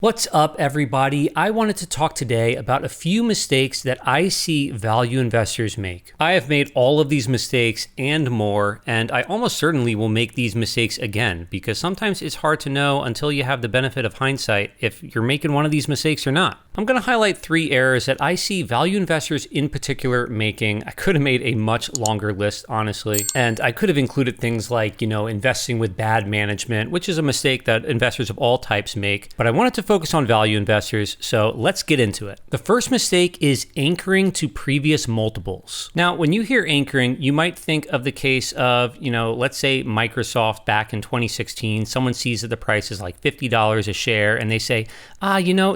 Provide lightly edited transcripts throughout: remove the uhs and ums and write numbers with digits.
What's up, everybody? I wanted to talk today about a few mistakes that I see value investors make. I have made all of these mistakes and more, and I almost certainly will make these mistakes again because sometimes it's hard to know until you have the benefit of hindsight if you're making one of these mistakes or not. I'm going to highlight 3 errors that I see value investors in particular making. I could have made a much longer list, honestly, and I could have included things like, investing with bad management, which is a mistake that investors of all types make, but I wanted to focus on value investors, so let's get into it. The first mistake is anchoring to previous multiples. Now, when you hear anchoring, you might think of the case of, let's say Microsoft back in 2016, someone sees that the price is like $50 a share, and they say,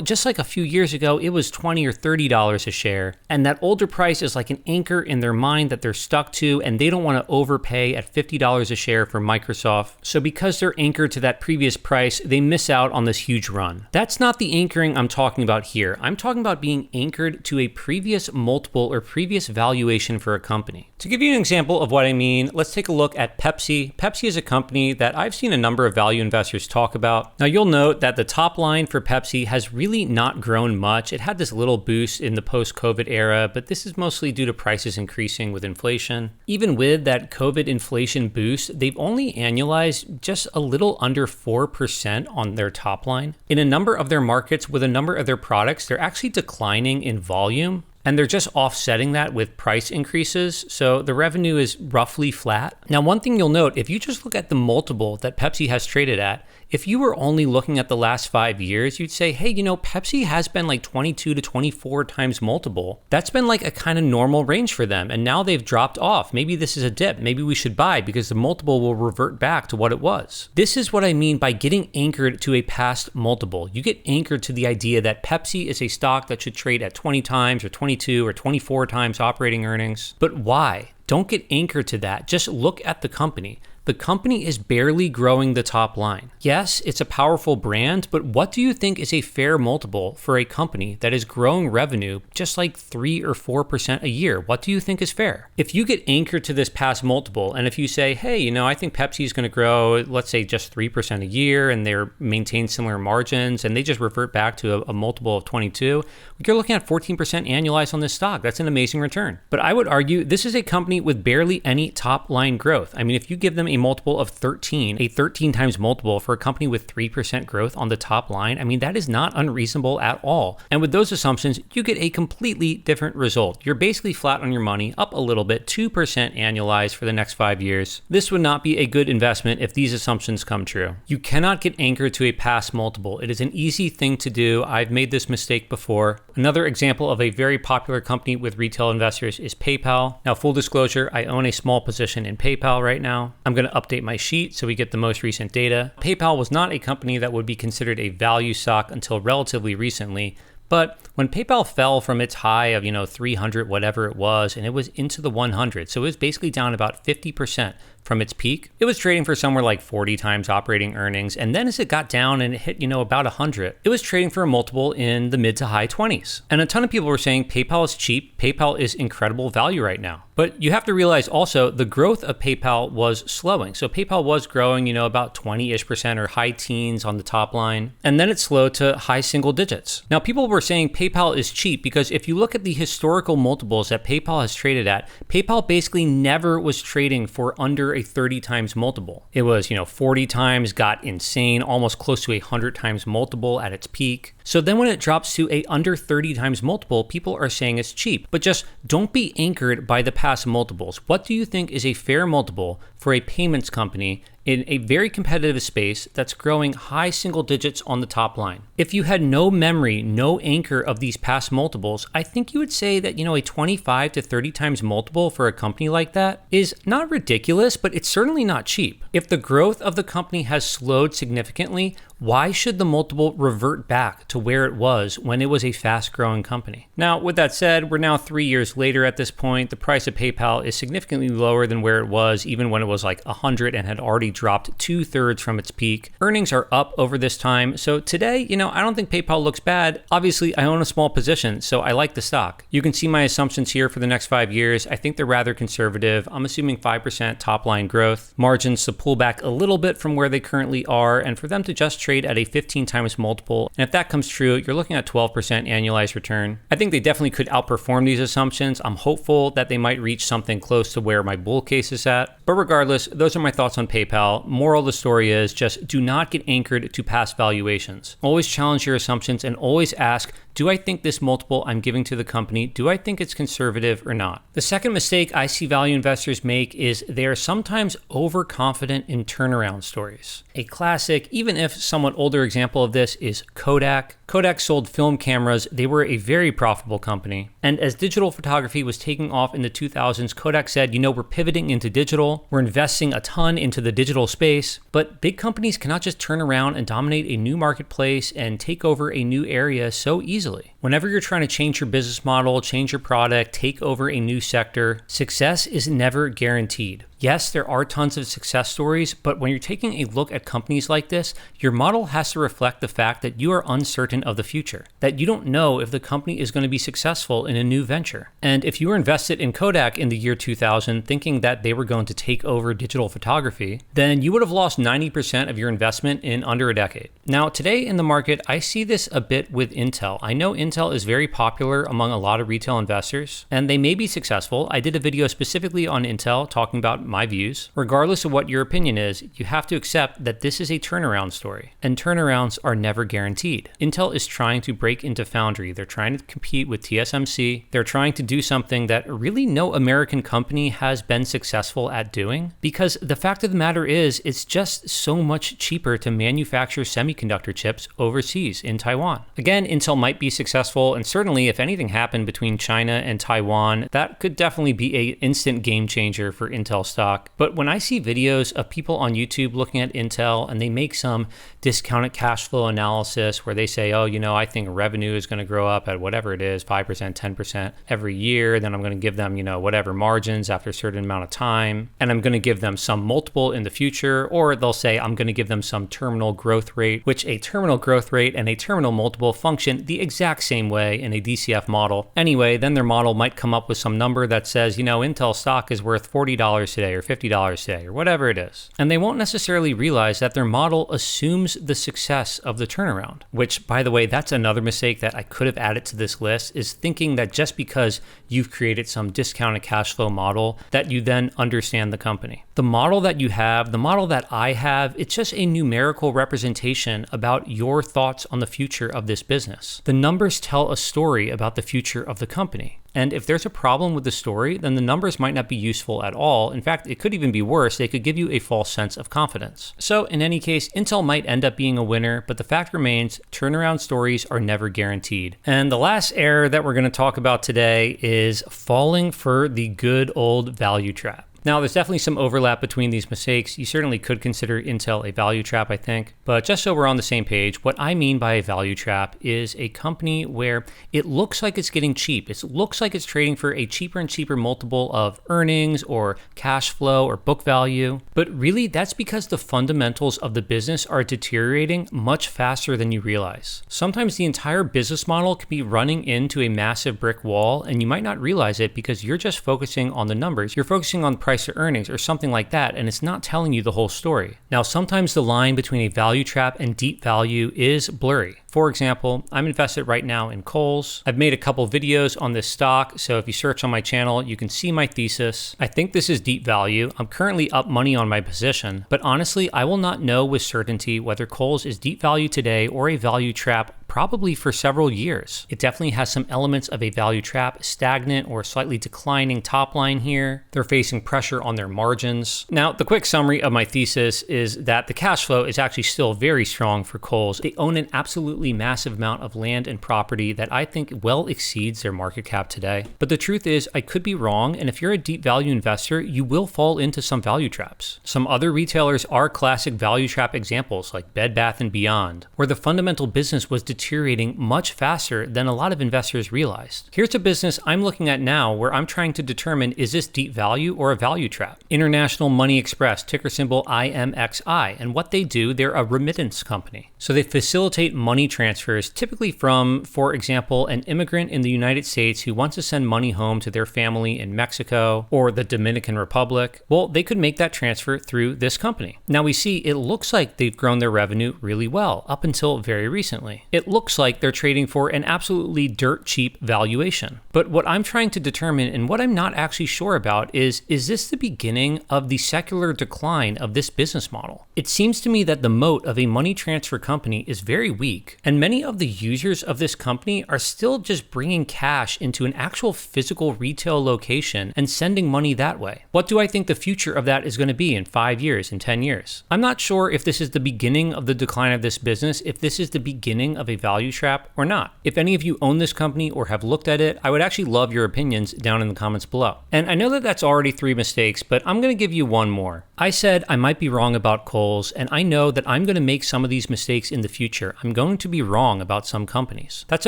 just like a few years ago, it was $20 or $30 a share, and that older price is like an anchor in their mind that they're stuck to, and they don't want to overpay at $50 a share for Microsoft. So because they're anchored to that previous price, they miss out on this huge run. That's not the anchoring I'm talking about here. I'm talking about being anchored to a previous multiple or previous valuation for a company. To give you an example of what I mean, let's take a look at Pepsi. Pepsi is a company that I've seen a number of value investors talk about. Now, you'll note that the top line for Pepsi has really not grown much. It had this little boost in the post-COVID era, but this is mostly due to prices increasing with inflation. Even with that COVID inflation boost, they've only annualized just a little under 4% on their top line. In a number of their markets with a number of their products, they're actually declining in volume. And they're just offsetting that with price increases. So the revenue is roughly flat. Now, one thing you'll note, if you just look at the multiple that Pepsi has traded at, if you were only looking at the last 5 years, you'd say, hey, Pepsi has been like 22 to 24 times multiple. That's been like a kind of normal range for them. And now they've dropped off. Maybe this is a dip. Maybe we should buy because the multiple will revert back to what it was. This is what I mean by getting anchored to a past multiple. You get anchored to the idea that Pepsi is a stock that should trade at 20 times or 22 or 24 times operating earnings. But why? Don't get anchored to that. Just look at the company. The company is barely growing the top line. Yes, it's a powerful brand, but what do you think is a fair multiple for a company that is growing revenue just like 3 or 4% a year? What do you think is fair? If you get anchored to this past multiple, and if you say, hey, I think Pepsi is going to grow, let's say just 3% a year, and they maintain similar margins, and they just revert back to a multiple of 22, you're looking at 14% annualized on this stock. That's an amazing return. But I would argue this is a company with barely any top line growth. I mean, if you give them a multiple of 13, a 13 times multiple for a company with 3% growth on the top line, I mean, that is not unreasonable at all. And with those assumptions, you get a completely different result. You're basically flat on your money, up a little bit, 2% annualized for the next 5 years. This would not be a good investment if these assumptions come true. You cannot get anchored to a past multiple. It is an easy thing to do. I've made this mistake before. Another example of a very popular company with retail investors is PayPal. Now, full disclosure, I own a small position in PayPal right now. I'm going to update my sheet so we get the most recent data. PayPal was not a company that would be considered a value stock until relatively recently. But when PayPal fell from its high of, 300, whatever it was, and it was into the 100, so it was basically down about 50% from its peak, it was trading for somewhere like 40 times operating earnings. And then as it got down and it hit, about 100, it was trading for a multiple in the mid to high 20s. And a ton of people were saying PayPal is cheap. PayPal is incredible value right now. But you have to realize also the growth of PayPal was slowing. So PayPal was growing, about 20-ish% or high teens on the top line. And then it slowed to high single digits. Now, people were saying PayPal is cheap because if you look at the historical multiples that PayPal has traded at, PayPal basically never was trading for under a 30 times multiple. It was, 40 times, got insane, almost close to a 100 times multiple at its peak. So then when it drops to a under 30 times multiple, people are saying it's cheap. But just don't be anchored by the past multiples. What do you think is a fair multiple for a payments company in a very competitive space that's growing high single digits on the top line? If you had no memory, no anchor of these past multiples, I think you would say that, a 25 to 30 times multiple for a company like that is not ridiculous, but it's certainly not cheap. If the growth of the company has slowed significantly, why should the multiple revert back to where it was when it was a fast-growing company? Now, with that said, we're now 3 years later at this point. The price of PayPal is significantly lower than where it was, even when it was like 100 and had already dropped 2/3 from its peak. Earnings are up over this time. So today, I don't think PayPal looks bad. Obviously, I own a small position, so I like the stock. You can see my assumptions here for the next 5 years. I think they're rather conservative. I'm assuming 5% top line growth, margins to pull back a little bit from where they currently are, and for them to just trade trade at a 15 times multiple. And if that comes true, you're looking at 12% annualized return. I think they definitely could outperform these assumptions. I'm hopeful that they might reach something close to where my bull case is at. But regardless, those are my thoughts on PayPal. Moral of the story is just do not get anchored to past valuations. Always challenge your assumptions and always ask, do I think this multiple I'm giving to the company, do I think it's conservative or not? The second mistake I see value investors make is they are sometimes overconfident in turnaround stories. A classic, even if somewhat older example of this is Kodak. Kodak sold film cameras. They were a very profitable company. And as digital photography was taking off in the 2000s, Kodak said, we're pivoting into digital. We're investing a ton into the digital space. But big companies cannot just turn around and dominate a new marketplace and take over a new area so easily. Whenever you're trying to change your business model, change your product, take over a new sector, success is never guaranteed. Yes, there are tons of success stories, but when you're taking a look at companies like this, your model has to reflect the fact that you are uncertain of the future, that you don't know if the company is going to be successful in a new venture. And if you were invested in Kodak in the year 2000 thinking that they were going to take over digital photography, then you would have lost 90% of your investment in under a decade. Now, today in the market, I see this a bit with Intel. I know Intel is very popular among a lot of retail investors, and they may be successful. I did a video specifically on Intel talking about my views. Regardless of what your opinion is, you have to accept that this is a turnaround story, and turnarounds are never guaranteed. Intel is trying to break into foundry. They're trying to compete with TSMC. They're trying to do something that really no American company has been successful at doing, because the fact of the matter is, it's just so much cheaper to manufacture semiconductor chips overseas in Taiwan. Again, Intel might be successful, and certainly if anything happened between China and Taiwan, that could definitely be an instant game changer for Intel stock. But when I see videos of people on YouTube looking at Intel and they make some discounted cash flow analysis where they say, I think revenue is going to grow up at whatever it is, 5%, 10% every year. Then I'm going to give them, whatever margins after a certain amount of time. And I'm going to give them some multiple in the future. Or they'll say, I'm going to give them some terminal growth rate, which a terminal growth rate and a terminal multiple function the exact same way in a DCF model. Anyway, then their model might come up with some number that says, Intel stock is worth $40 today or $50 today or whatever it is. And they won't necessarily realize that their model assumes the success of the turnaround, which, by the way, that's another mistake that I could have added to this list, is thinking that just because you've created some discounted cash flow model that you then understand the company. The model that you have, the model that I have, it's just a numerical representation about your thoughts on the future of this business. The numbers tell a story about the future of the company. And if there's a problem with the story, then the numbers might not be useful at all. In fact, it could even be worse. They could give you a false sense of confidence. So in any case, Intel might end up being a winner, but the fact remains, turnaround stories are never guaranteed. And the last error that we're going to talk about today is falling for the good old value trap. Now, there's definitely some overlap between these mistakes. You certainly could consider Intel a value trap, I think. But just so we're on the same page, what I mean by a value trap is a company where it looks like it's getting cheap. It looks like it's trading for a cheaper and cheaper multiple of earnings or cash flow or book value. But really, that's because the fundamentals of the business are deteriorating much faster than you realize. Sometimes the entire business model can be running into a massive brick wall, and you might not realize it because you're just focusing on the numbers. You're focusing on price to earnings or something like that, and it's not telling you the whole story. Now, sometimes the line between a value trap and deep value is blurry. For example, I'm invested right now in Kohl's. I've made a couple videos on this stock, so if you search on my channel, you can see my thesis. I think this is deep value. I'm currently up money on my position, but honestly, I will not know with certainty whether Kohl's is deep value today or a value trap probably for several years. It definitely has some elements of a value trap, stagnant or slightly declining top line here. They're facing pressure on their margins. Now, the quick summary of my thesis is that the cash flow is actually still very strong for Kohl's. They own an absolutely massive amount of land and property that I think well exceeds their market cap today. But the truth is, I could be wrong, and if you're a deep value investor, you will fall into some value traps. Some other retailers are classic value trap examples like Bed Bath & Beyond, where the fundamental business was deteriorating much faster than a lot of investors realized. Here's a business I'm looking at now where I'm trying to determine, is this deep value or a value trap? International Money Express, ticker symbol IMXI, and what they do, they're a remittance company. So they facilitate money transfers, typically from, for example, an immigrant in the United States who wants to send money home to their family in Mexico or the Dominican Republic, well, they could make that transfer through this company. Now we see it looks like they've grown their revenue really well up until very recently. It looks like they're trading for an absolutely dirt cheap valuation. But what I'm trying to determine and what I'm not actually sure about is this the beginning of the secular decline of this business model? It seems to me that the moat of a money transfer company is very weak, and many of the users of this company are still just bringing cash into an actual physical retail location and sending money that way. What do I think the future of that is going to be in 5 years, in 10 years? I'm not sure if this is the beginning of the decline of this business, if this is the beginning of a value trap or not. If any of you own this company or have looked at it, I would actually love your opinions down in the comments below. And I know that that's already 3 mistakes, but I'm going to give you one more. I said I might be wrong about Kohl's, and I know that I'm going to make some of these mistakes in the future. I'm going to be wrong about some companies. That's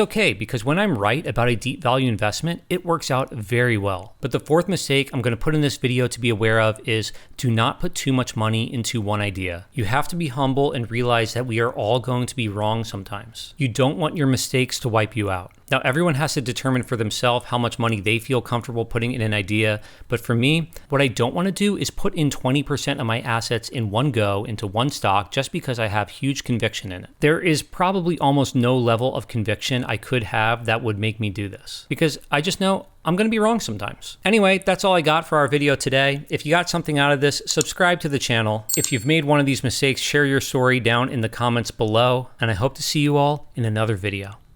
okay, because when I'm right about a deep value investment, it works out very well. But the 4th mistake I'm going to put in this video to be aware of is do not put too much money into one idea. You have to be humble and realize that we are all going to be wrong sometimes. You don't want your mistakes to wipe you out. Now, everyone has to determine for themselves how much money they feel comfortable putting in an idea. But for me, what I don't want to do is put in 20% of my assets in one go into one stock just because I have huge conviction in it. There is probably almost no level of conviction I could have that would make me do this, because I just know I'm going to be wrong sometimes. Anyway, that's all I got for our video today. If you got something out of this, subscribe to the channel. If you've made one of these mistakes, share your story down in the comments below, and I hope to see you all in another video.